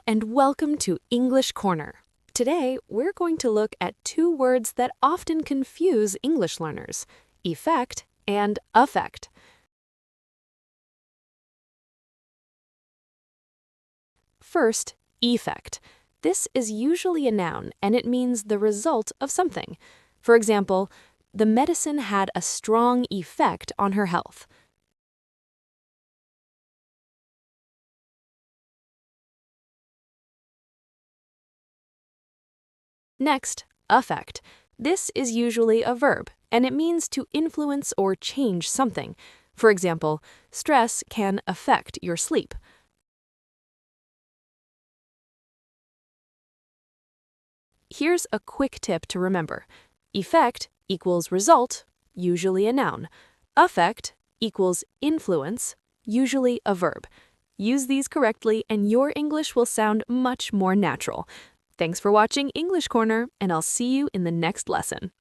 and welcome to English Corner. Today, we're going to look at two words that often confuse English learners, effect and affect. First, effect. This is usually a noun, and it means the result of something. For example, the medicine had a strong effect on her health. Next, affect. This is usually a verb, and it means to influence or change something. For example, stress can affect your sleep. Here's a quick tip to remember. Effect equals result, usually a noun. Affect equals influence, usually a verb. Use these correctly and your English will sound much more natural. Thanks for watching English Corner, and I'll see you in the next lesson.